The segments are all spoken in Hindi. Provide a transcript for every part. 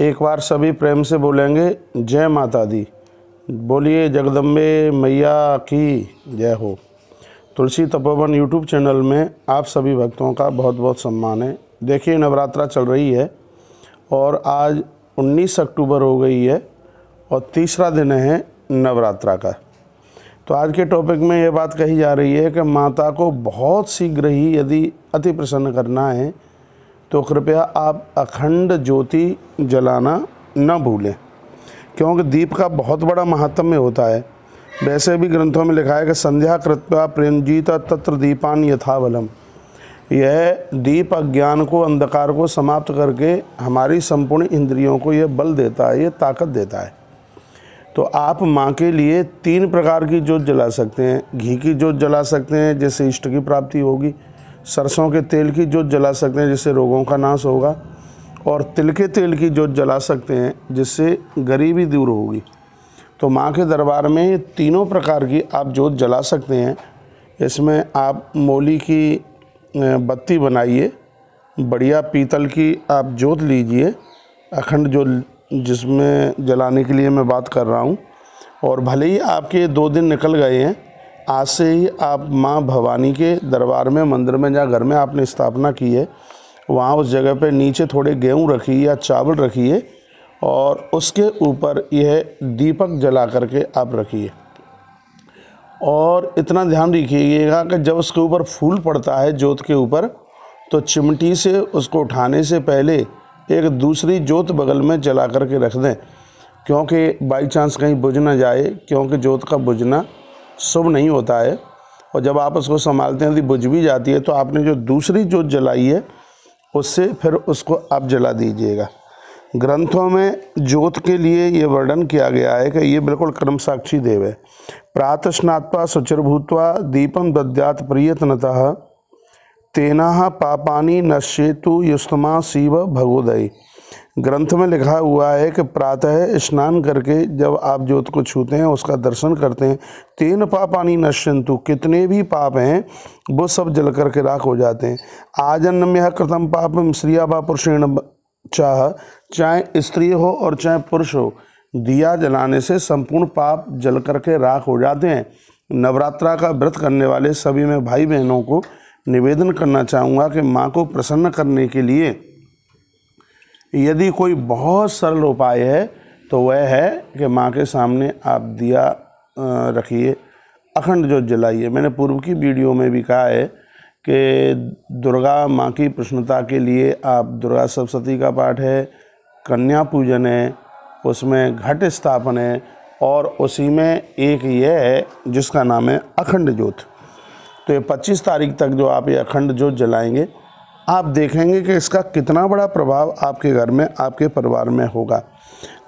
एक बार सभी प्रेम से बोलेंगे जय माता दी। बोलिए जगदम्बे मैया की जय हो। तुलसी तपोवन यूट्यूब चैनल में आप सभी भक्तों का बहुत बहुत सम्मान है। देखिए नवरात्रा चल रही है और आज 19 अक्टूबर हो गई है और तीसरा दिन है नवरात्रा का। तो आज के टॉपिक में ये बात कही जा रही है कि माता को बहुत शीघ्र ही यदि अति प्रसन्न करना है तो कृपया आप अखंड ज्योति जलाना न भूलें, क्योंकि दीप का बहुत बड़ा महात्म्य होता है। वैसे भी ग्रंथों में लिखा है कि संध्या कृत्वा प्रेंजित तत्र दीपान यथावलम। यह दीप अज्ञान को, अंधकार को समाप्त करके हमारी संपूर्ण इंद्रियों को यह बल देता है, यह ताकत देता है। तो आप माँ के लिए 3 प्रकार की जोत जला सकते हैं। घी की जोत जला सकते हैं जिससे इष्ट की प्राप्ति होगी, सरसों के तेल की जोत जला सकते हैं जिससे रोगों का नाश होगा, और तिल के तेल की जोत जला सकते हैं जिससे गरीबी दूर होगी। तो माँ के दरबार में तीनों प्रकार की आप जोत जला सकते हैं। इसमें आप मोली की बत्ती बनाइए, बढ़िया पीतल की आप जोत लीजिए, अखंड जोत जिसमें जलाने के लिए मैं बात कर रहा हूँ। और भले ही आपके 2 दिन निकल गए हैं, आज से ही आप माँ भवानी के दरबार में, मंदिर में, जहाँ घर में आपने स्थापना की है, वहाँ उस जगह पे नीचे थोड़े गेहूँ रखिए या चावल रखिए और उसके ऊपर यह दीपक जला करके आप रखिए। और इतना ध्यान रखिएगा कि जब उसके ऊपर फूल पड़ता है जोत के ऊपर, तो चिमटी से उसको उठाने से पहले एक दूसरी जोत बगल में जला करके रख दें, क्योंकि बाई चांस कहीं बुझ ना जाए, क्योंकि जोत का बुझना शुभ नहीं होता है। और जब आप उसको संभालते हैं यदि बुझ भी जाती है तो आपने जो दूसरी जोत जलाई है उससे फिर उसको आप जला दीजिएगा। ग्रंथों में जोत के लिए ये वर्णन किया गया है कि ये बिल्कुल कर्म साक्षी देव है। प्रातः स्नात्वा शुचिर्भूत्वा दीपम दद्यात् प्रियतनतः तेनाह पापानि नश्येतु युष्टमा शिव भगोदयी। ग्रंथ में लिखा हुआ है कि प्रातः स्नान करके जब आप ज्योत को छूते हैं, उसका दर्शन करते हैं, तेन पापानि नश्यन्तु, कितने भी पाप हैं वो सब जल करके राख हो जाते हैं। आजन्म्यः कृतं पापम स्त्रिया व पुरुषेण चाहे स्त्री हो और चाहे पुरुष हो, दिया जलाने से संपूर्ण पाप जल करके राख हो जाते हैं। नवरात्रा का व्रत करने वाले सभी मैं भाई बहनों को निवेदन करना चाहूँगा कि माँ को प्रसन्न करने के लिए यदि कोई बहुत सरल उपाय है तो वह है कि माँ के सामने आप दिया रखिए, अखंड ज्योत जलाइए। मैंने पूर्व की वीडियो में भी कहा है कि दुर्गा माँ की प्रसन्नता के लिए आप दुर्गा सप्तशती का पाठ है, कन्या पूजन है, उसमें घट स्थापन है, और उसी में एक ये है जिसका नाम है अखंड ज्योत। तो ये 25 तारीख तक जो आप ये अखंड ज्योत जलाएंगे, आप देखेंगे कि इसका कितना बड़ा प्रभाव आपके घर में, आपके परिवार में होगा।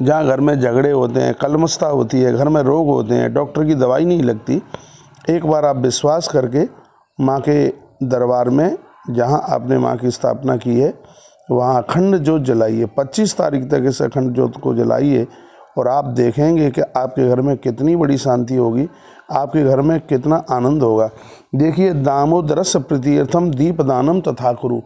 जहाँ घर में झगड़े होते हैं, कलमस्ता होती है, घर में रोग होते हैं, डॉक्टर की दवाई नहीं लगती, एक बार आप विश्वास करके माँ के दरबार में, जहाँ आपने माँ की स्थापना की है, वहाँ अखंड ज्योत जलाइए। 25 तारीख तक इस अखंड ज्योत को जलाइए और आप देखेंगे कि आपके घर में कितनी बड़ी शांति होगी, आपके घर में कितना आनंद होगा। देखिए, दामोदरस्य प्रीत्यर्थम दीपदानम तथा कुरु।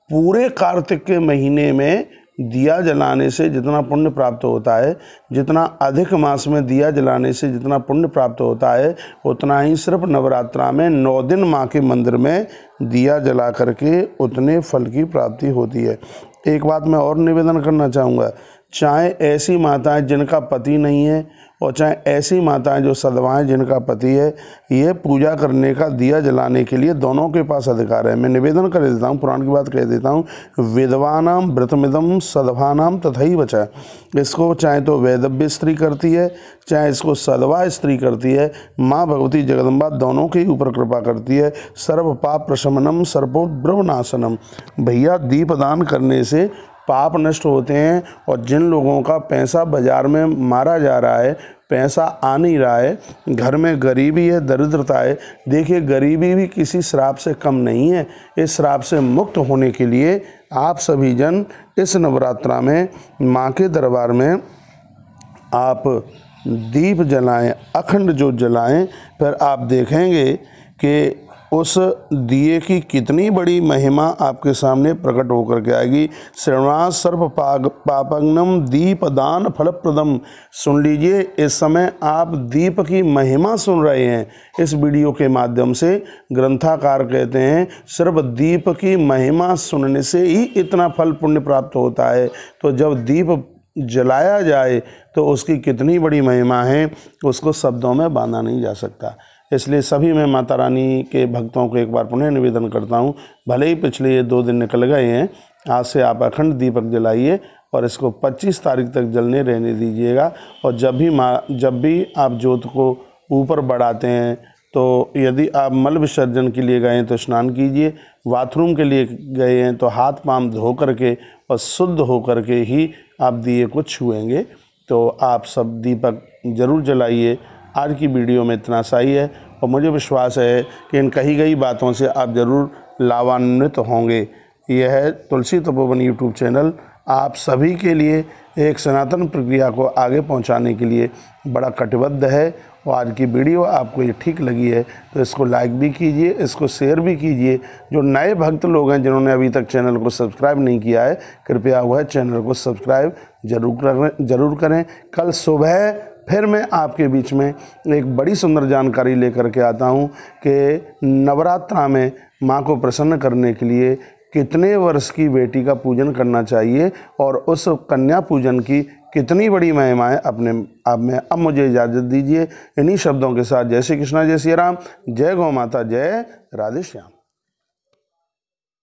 पूरे कार्तिक के महीने में दिया जलाने से जितना पुण्य प्राप्त होता है, जितना अधिक मास में दिया जलाने से जितना पुण्य प्राप्त होता है, उतना ही सिर्फ नवरात्रा में 9 दिन माँ के मंदिर में दिया जला करके उतने फल की प्राप्ति होती है। एक बात मैं और निवेदन करना चाहूँगा, चाहे ऐसी माताएं जिनका पति नहीं है और चाहे ऐसी माताएं जो सधवाएं जिनका पति है, ये पूजा करने का, दिया जलाने के लिए दोनों के पास अधिकार है। मैं निवेदन कर देता हूँ, पुराण की बात कह देता हूँ, विधवानाम व्रतमिदम सधवानाम तथैव च। इसको चाहे तो वैदव्य स्त्री करती है, चाहे इसको सधवा स्त्री करती है, माँ भगवती जगदम्बा दोनों के ऊपर कृपा करती है। सर्व पाप प्रशमनम सर्वोद्भवनाशनम। भैया, दीपदान करने से पाप नष्ट होते हैं। और जिन लोगों का पैसा बाजार में मारा जा रहा है, पैसा आ नहीं रहा है, घर में गरीबी है, दरिद्रता है, देखिए गरीबी भी किसी श्राप से कम नहीं है। इस श्राप से मुक्त होने के लिए आप सभी जन इस नवरात्रा में माँ के दरबार में आप दीप जलाएं, अखंड ज्योत जलाएं, फिर आप देखेंगे कि उस दिए की कितनी बड़ी महिमा आपके सामने प्रकट होकर के आएगी। श्रवणात् सर्व पापग्नम दीप दान फलप्रदम। सुन लीजिए, इस समय आप दीप की महिमा सुन रहे हैं इस वीडियो के माध्यम से। ग्रंथाकार कहते हैं सिर्फ दीप की महिमा सुनने से ही इतना फल पुण्य प्राप्त होता है। तो जब दीप जलाया जाए तो उसकी कितनी बड़ी महिमा है, उसको शब्दों में बांधा नहीं जा सकता। इसलिए सभी मैं माता रानी के भक्तों को एक बार पुनः निवेदन करता हूँ, भले ही पिछले ये 2 दिन निकल गए हैं, आज से आप अखंड दीपक जलाइए और इसको 25 तारीख तक जलने रहने दीजिएगा। और जब भी आप जोत को ऊपर बढ़ाते हैं, तो यदि आप मल विसर्जन के लिए गए हैं तो स्नान कीजिए, बाथरूम के लिए गए हैं तो हाथ पांव धो करके और शुद्ध हो करके ही आप दिए को छुएंगे। तो आप सब दीपक ज़रूर जलाइए। आज की वीडियो में इतना सा ही है और मुझे विश्वास है कि इन कही गई बातों से आप ज़रूर लाभान्वित होंगे। यह है तुलसी तपोवन यूट्यूब चैनल आप सभी के लिए एक सनातन प्रक्रिया को आगे पहुंचाने के लिए बड़ा कटिबद्ध है। और आज की वीडियो आपको ये ठीक लगी है तो इसको लाइक भी कीजिए, इसको शेयर भी कीजिए। जो नए भक्त लोग हैं जिन्होंने अभी तक चैनल को सब्सक्राइब नहीं किया है, कृपया वह चैनल को सब्सक्राइब जरूर करें। कल सुबह फिर मैं आपके बीच में एक बड़ी सुंदर जानकारी लेकर के आता हूँ कि नवरात्रा में माँ को प्रसन्न करने के लिए कितने वर्ष की बेटी का पूजन करना चाहिए और उस कन्या पूजन की कितनी बड़ी महिमा है अपने आप में। अब मुझे इजाज़त दीजिए इन्हीं शब्दों के साथ। जय श्री कृष्णा, जय श्री राम, जय गौ माता, जय राधे श्याम।